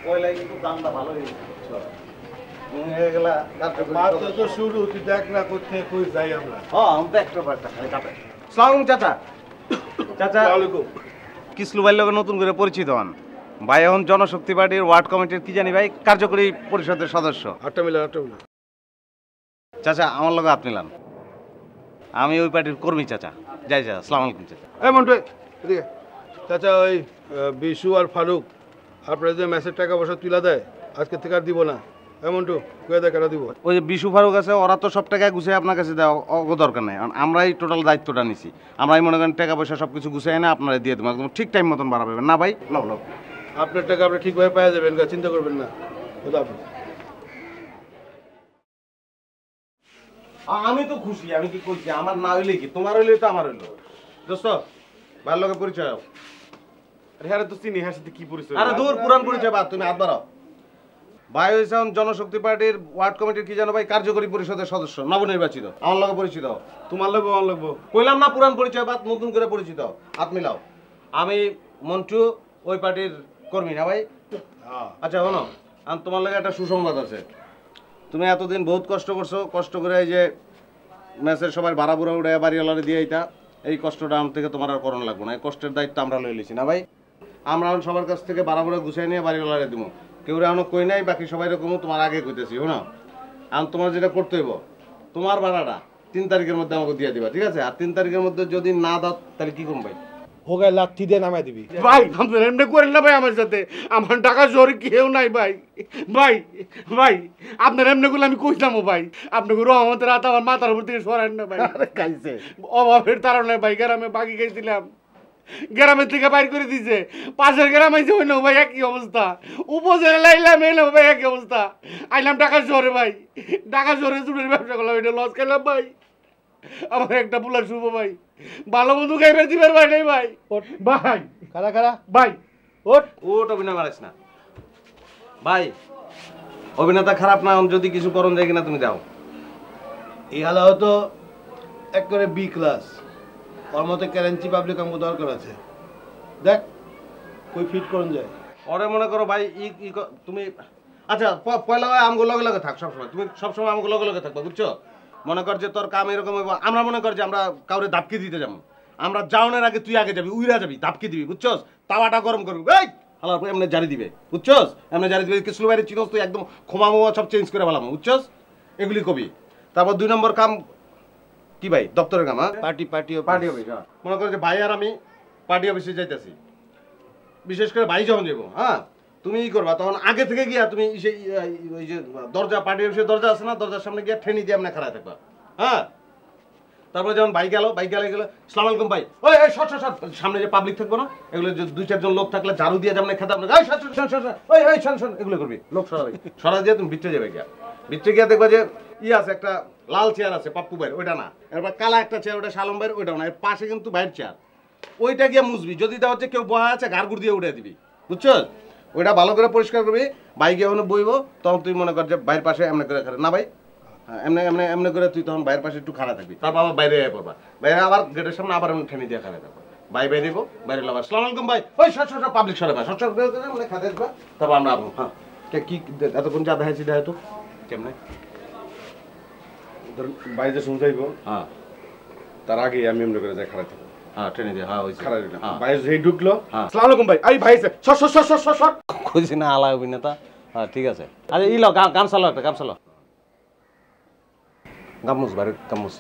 পয়লা কিন্তু দামটা ভালো হয়ে গেছে শুরু তুই দেখ না কোথায় কই যাই আমরা। হ্যাঁ আমি তো একটা খালি কাটে। সালাম চাচা। চাচা কিসলু ভাইয়ের লগে নতুন করে পরিচিত হন। ভাই এখন জনশক্তি পার্টির ওয়ার্ড কমিটির কি জানি ভাই কার্যকরী পরিষদের সদস্য। আটটা মিলা। চাচা আমার লগে হাত মিলান। আমি ওই পার্টির কর্মী চাচা। যাই চাচা, আসসালামু আলাইকুম চাচা। এই মন্টু এদিকে। চাচা ওই বিশু আর ফারুক আপনার যে মেসের টাকা পয়সা তুলা দেয় আজকে থেকে আর দিব না। মন্টু কয়ে দেয় কেন দিব? ওই যে বিশু ফারুক আছে ওরা তো সব টাকা গুছিয়ে আপনার কাছে দেওয়া দরকার নেই, কারণ আমরাই টোটাল দায়িত্বটা নিছি। আমরাই মনে করেন টাকা পয়সা সব কিছু গুছিয়ে এনে আপনারা দিয়ে দেবো, একদম ঠিক টাইম মতন বাড়াবেন না ভাই? লও লও, আপনার টাকা আপনি ঠিকভাবে পাওয়া যাবেন, চিন্তা করবেন না। আমি তো খুশি, আমি কি কইছি আমার না হইলে কি তোমার হইলে তো আমার হইলো। দোস্ত ভালো লোকের পরিচয়। হ্যাঁ তো চিনি, হ্যাঁ সাথে কি পরিচয়? আরে দূর পুরান পরিচয় বাদ, তুমি হাত বাড়াও। ভাই হয়েছে জনশক্তি পার্টির ওয়ার্ড কমিটির কি জানো ভাই কার্যকরী পরিষদের সদস্য নবনির্বাচিত। আমার লগে পরিচিত। তোমার লাগবো আমার লাগবো কইলাম না পুরান পরিচয় বাদ, নতুন করে পরিচিত। হাত মিলাও। আমি মন্টু, ওই পার্টির কর্মী না ভাই? আচ্ছা শোনো, আর তোমার লাগে একটা সুসংবাদ আছে। তুমি এতদিন বহুত কষ্ট করছো, কষ্ট করে এই যে ম্যাচের সবাই ভাড়া বুড়া উড়ে বাড়িওয়ালারে দিয়ে এইটা, এই কষ্টটা আমার থেকে তোমার আর করণ লাগবো না। এই কষ্টের দায়িত্ব আমরা লই লিছি না ভাই? আমরা সবার কাছ থেকে ভাড়া বুড়া গুছাই নিয়ে বাড়িওয়ালারে দিব। কেউ এখনো কই নাই, বাকি সবাই রকম তোমার আগে কইতেছি। শোনো, এখন তোমার যেটা করতে হইব, তোমার ভাড়াটা 3 তারিখের মধ্যে আমাকে দিয়ে দিবা, ঠিক আছে? আর 3 তারিখের মধ্যে যদি না দাও তাহলে কি করবো ভাই? হোগায় লাঠি দিয়ে নামাই দিবি ভাই। আপনার এমনি করেন না ভাই আমার সাথে, আমার টাকা জোর কেউ নাই ভাই। ভাই ভাই আপনার এমনি করলে আমি কইতাম ভাই, আপনাকে রহমতের হাত আমার মাথার উপর থেকে সরান না ভাই। খাইছে অভাবের তারণে ভাই গ্রামে বাকি খাইছিলাম, গ্রামের থেকে বাইর করে দিছে। পাশের গ্রাম আইছে হইল ভাই একই অবস্থা, উপজেলা লাইলাম এলো ভাই একই অবস্থা। আইলাম টাকা জোরে ভাই, টাকা জোরে চুরের ব্যবসা করলাম, এটা লস খাইলাম ভাই। আমার একটা বুলার শুভ ভাই, ভালো বন্ধু খাইবে দিবেন ভাই নাই ভাই। ভাই খারা খারা ভাই ওট ওট, অভিনয় মারিস না ভাই। অভিনেতা খারাপ না, যদি কিছু করণ যায় কিনা তুমি দাও। এই হালা হয়তো এক করে বি ক্লাস, ওর মতো কারেন্সি পাবলিক আমাকে দরকার আছে। দেখ কই ফিট করুন যায় ওরে মনে করো ভাই তুমি আচ্ছা পয়লা হয় আমগুলো লগে লগে থাক সবসময়, তুমি সবসময় আমগুলো লগে লগে থাকবা, বুঝছো? মনে কর যে তোর কাম এরকম হইব, আমরা মনে কর যে আমরা কাউরে দাপকি দিতে যাবো, আমরা যাওনের আগে তুই আগে যাবি, উইরা যাবি, দাপকি দিবি, বুঝছস? তাওয়াটা গরম করবি, এই হালার এমনি জারি দিবে, বুঝছস? এমনি জারি দিবে, কিছু বাইরে চিনস তুই একদম ক্ষমা মোয়া সব চেঞ্জ করে ফেলাম, বুঝছস? এগুলি কবি। তারপর 2 নম্বর কাম কি ভাই? দপ্তরের কাম। হ্যাঁ, পার্টি অফিস। মনে কর যে ভাই আর আমি পার্টি অফিসে যাইতেছি, বিশেষ করে ভাই যখন যাবো, হ্যাঁ তুমি ই করবা তখন আগে থেকে গিয়া তুমি ওই যে দরজা, পার্টি অফিসের দরজা আছে না, দরজার সামনে গিয়া ঠেনি দিয়ে আমরা খাড়া থাকবা। হ্যাঁ, তারপরে যখন বাইক গেল সালাম আলাইকুম ভাই, ওই শট সামনে যে পাবলিক থাকবো না, এগুলো যে 2-4 জন লোক থাকলে ঝাড়ু দিয়ে যেমন খেতে আপনার এগুলো করবি, লোক সরা দিয়ে তুমি ভিতরে যাবে গিয়া, ভিতরে গিয়া দেখবা যে আছে একটা লাল চেয়ার আছে পাপ্পু ভাইয়ের, ওইটা না, এরপর কালা একটা চেয়ার, ওটা শালম ভাইয়ের, ওইটাও না, এর পাশে কিন্তু ভাইয়ের চেয়ার, ওইটা গিয়া মুছবি। যদি দেওয়া হচ্ছে কেউ বহা আছে ঘাড় গুড় দিয়ে উঠে দিবি, বুঝছো? ওইটা ভালো করে পরিষ্কার করবি। বাইকে ওখানে বইব, তখন তুই মনে কর যে বাইরের পাশে এমনি করে খাড়া না ভাই, হ্যাঁ এমনি করে তুই তখন বাইরের পাশে একটু খাড়া থাকবি। তারপর আবার বাইরে পড়বা, বাইরে আবার গেটের সামনে আবার এমনি ঠেনি দিয়ে খাড়া থাকবো। বাইরে বাইরে লাভ আসসালাম আলাইকুম ভাই, ওই পাবলিক সরে মানে খাতে আসবা। তারপর আমরা হ্যাঁ কি এতক্ষণ যা দেখাইছি দেখা তো কেমনে বাইরে শুনতে চাইবো। হ্যাঁ, তার আগে আমি এমনি করে যাই খাড়া থাকবো। হ্যাঁ ট্রেনে দিয়ে, হ্যাঁ ওই বাইরে যেই ঢুকলো, আসসালামু আলাইকুম ভাই, এই ভাই সর খুঁজি না আলা অভিনেতা। হ্যাঁ ঠিক আছে। আরে ই লো গামছা লো, একটা গামছা লো, গামুস বাইরে গামুস।